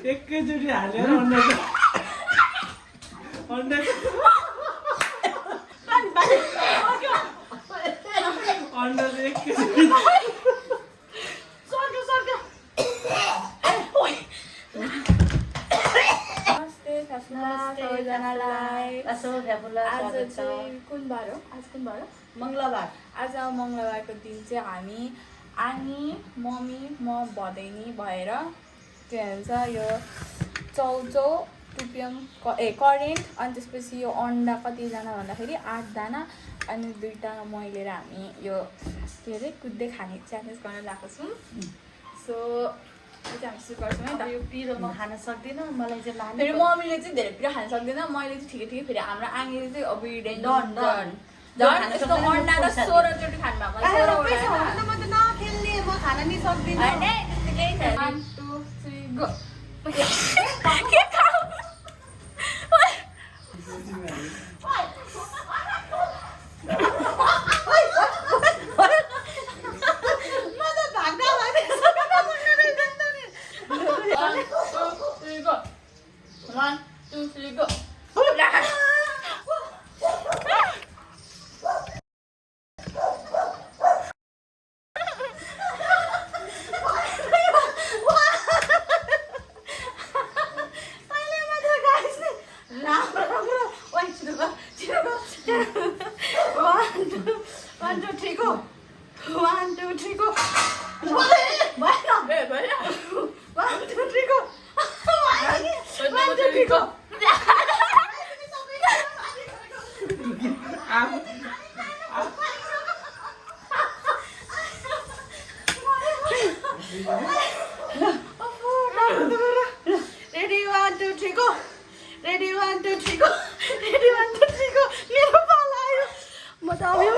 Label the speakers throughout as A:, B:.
A: एकैचोटि हालेर अन्डा चाहिँ एकैचोटि
B: कुन बार हो? आज कुन बार हो?
C: मंगलबार।
B: आज मंगलबारको दिन चाहिँ हामी आनी मम्मी म भदैनी भएर के भन्छ यो चौचौ टुपियम करेन्ट अनि त्यसपछि यो अन्डा कतिजना भन्दाखेरि 8 दाना अनि 2टा मैले र हामी यो के अरे कुद्दै खाने च्यालेन्ज गर्न लागेको छौँ। सो त्यो चाहिँ हामी सुरु गर्छौँ है त।
C: यो पिरो म खान सक्दिनँ, मलाई चाहिँ लाने।
B: फेरि मम्मीले चाहिँ धेरै पिरो खान सक्दैन, मैले चाहिँ ठिकै ठिकै। फेरि हाम्रो आङीले चाहिँ अब झन् यस्तो अन्डा र 16 चोटि खानु भएको।
C: म त नखेल्ने, म खान नि सक्दिनँ।
B: 1 2 3 go.
C: Ready, 1 2 3 go. Ready, 1 2 3 go. Ready, 1 2 3 go. मेरो पाला आयो। म त अब यो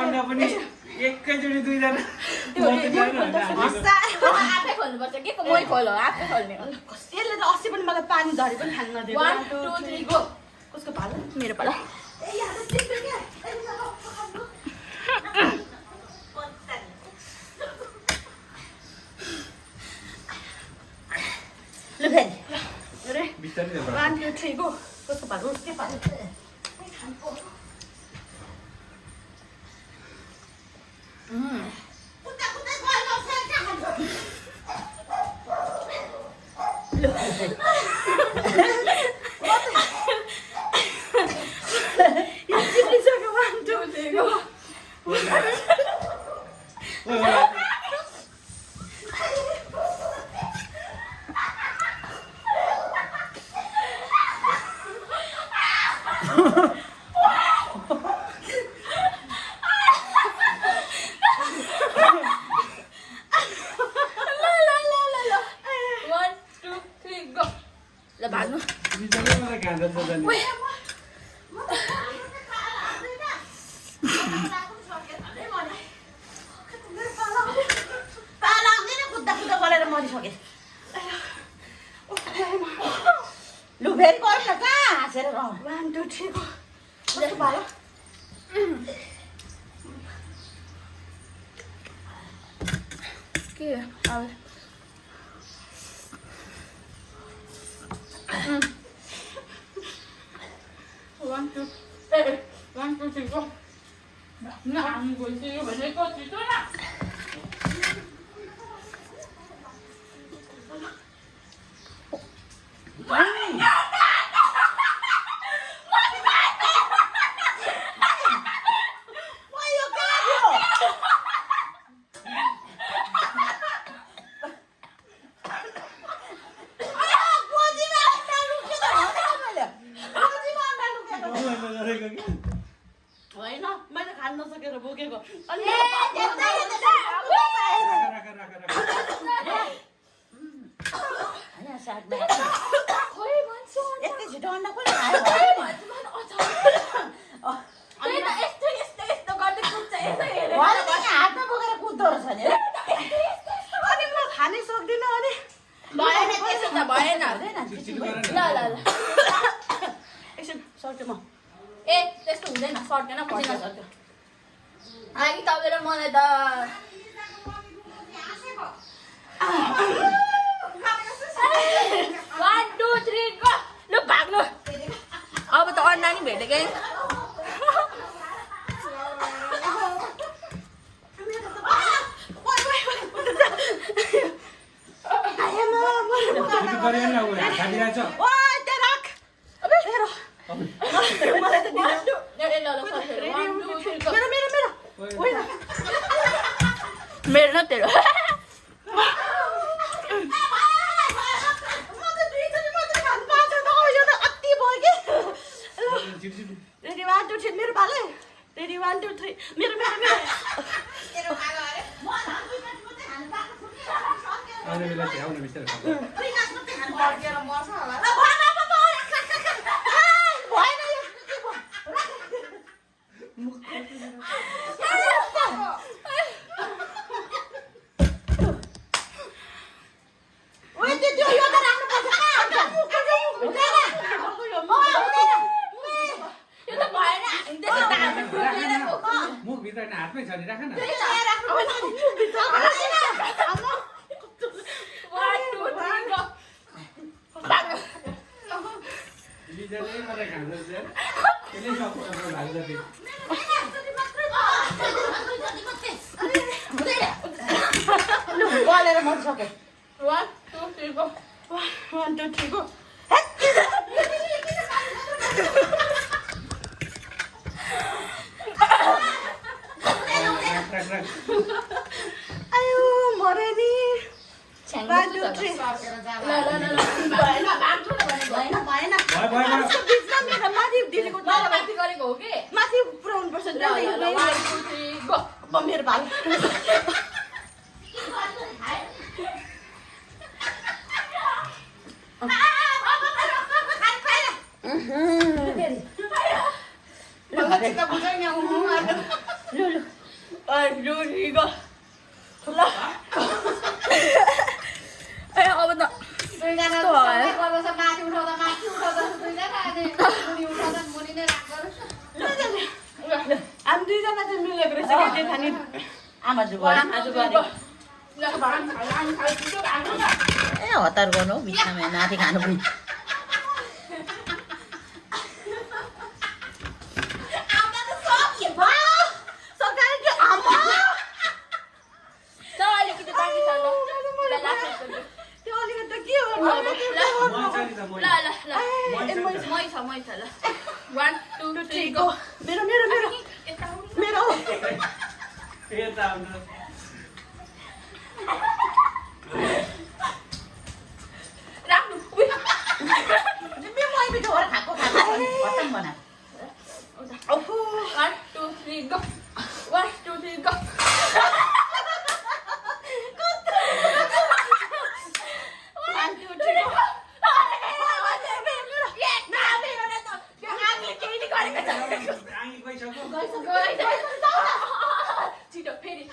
A: अन्डा पनि एकैचोटि 2 जना
B: आफै खोल्नुपर्छ के मै खोल हो आफै खोल्ने हो।
C: यसले त अस्ति पनि मलाई पानी झरी पनि खान नदियो।
B: 1 2 3 गो।
C: कसको पालो?
B: मेरो पालो।
C: ल फेरि अरे
A: बिस्तारै
C: 1 2 3 गो। कसको पालो? के पालो? कस्तो भयो
B: के अब 1 2 1 2 3 go ngang của chị phải lấy con chị tốt ạ
C: होइन मैले खान नसकेर बोकेको अनि यति छिटो अन्डा पनि खायो हातमा बोकेर कुद्दो रहेछ नि अनि म खानै सक्दिनँ अनि
B: भएन ल
C: एकछिन सक्छु म
B: ए त्यस्तो हुँदैन सर्टेन पर्दैन सक्यो अनि तपाईँले मलाई त 1 2 3 गो लु भाग्नु अब त अन्डा नि भेटेकै मेरो न तेरो
C: रेडी 1 2 3 मेरो भाले रेडी 1 2 3 मेरो मेरो मेरो तेरो भालो अरे म
A: आउने बेला चाहिँ आउने बिस्तारै
C: फर्केर मर्छ होला ल भएन ओए त्यो यो त राम्रो पर्छ
B: यो त भएन त्यसो त हामी फुटेर
A: मुख भित्र हातमै छ नि राख न लिजरले मलाई खान्छ यार त्यसले सक्छ लाग्छ
C: गलेर मर्छ
B: 1 2 3 go
C: 1 2 3 go आयो मरे नि 1 2 3 भएन भएन बिचमा मेरो माथि दिदीको
B: माथि गरेको हो कि
C: माथि पुऱ्याउनु पर्छ
B: 1 2 3 go
C: म मेरो भाइ हामी दुईजना चाहिँ मिलेको रहेछ के के खाने आमा ए हतार गर्नु हौ बिचमा माथि खानु पनि मेरो मेरो मेरो मेरो खाएको खत्तम बना
B: 1 2 3 go 1 2 3 go छिटो फेरि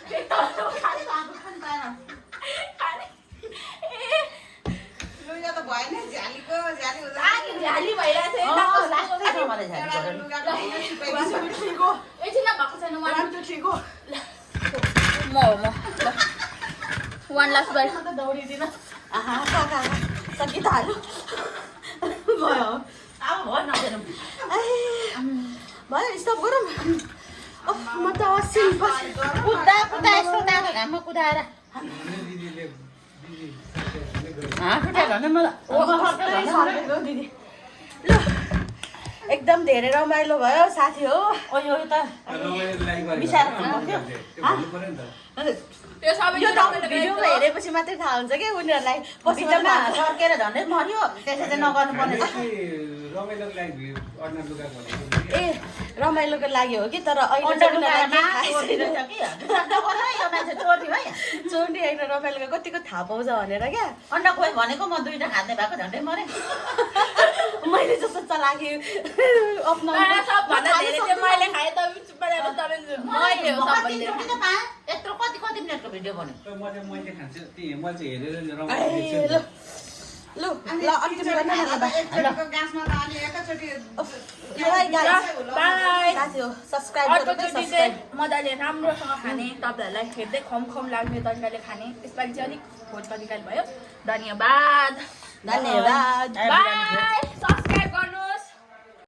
C: लुगा त भएन झ्यालीको झ्याली हुँदा
B: झ्याली भइरहेको छ
C: लास्टै छ मलाई झ्याली 1 2 3 go
B: एकछिन भएको छैन
C: 1 2 3 go
B: म वान लास्ट बार
C: म त दौडिदिन आहा काका सकि त हाल्यो भयो
D: अब भयो नदेऊ
C: भयो स्टप गरौँ म त असिन पछि
D: कुद्दा कुद्दा यस्तो तातो घाममा कुदाएर
A: दिदीले दिदी
D: हाँस उठ्यो भने मलाई
C: दिदी ल एकदम धेरै रमाइलो भयो साथी हो
D: यो त
A: रमाइलो लागि गरेको
D: बिसाएर
A: त्यो भन्नु पर्यो नि त
B: त्यो सबै
C: यो त भिडियोमा हेरेपछि मात्रै थाहा हुन्छ क्या उनीहरूलाई पछि
D: बिचमा सर्केर झन्डै मर्यो त्यसै चाहिँ नगर्नु पर्ने
A: रमाइलोको लागि अर्ना लुगा भनेको
C: ए रमाइलोको लागि हो कि तर अहिले
D: अन्डा
C: चाहिँ उनीहरूलाई
D: लुगामा
C: केही थाहै
D: चोरी
C: छैन।
D: रहेछ कि यो मान्छे चोरी है
C: चोरी होइन रमाइलोको कतिको थाहा पाउँछ भनेर क्या
D: अन्डा खोइ भनेको म 2टा खाँदै भएको झन्डै मरेँ
C: मैले जस्तो चलाकी
B: तर सबभन्दा धेरै चाहिँ मैले खाएँ मैले हो सबभन्दा
D: यत्रो कति कति मिनटको भिडियो बन्यो
A: त म चाहिँ मैले खान्छु त्यही म चाहिँ हेरेर रमाइलो
C: ल
A: देख्छु
C: ल ल अन्तिम गर्न न ल
D: एकचोटिको
C: गाँसमा त अनि एकैचोटि बाई साथी हो सब्स्क्राइब
B: अर्कोचोटि चाहिँ मजाले राम्रोसँग खाने तपाईँहरूलाई हेर्दै खम लाग्ने तरिकाले खाने यसपालि चाहिँ अलिक खोज तरिकाले भयो धन्यवाद
C: धन्यवाद
B: बाई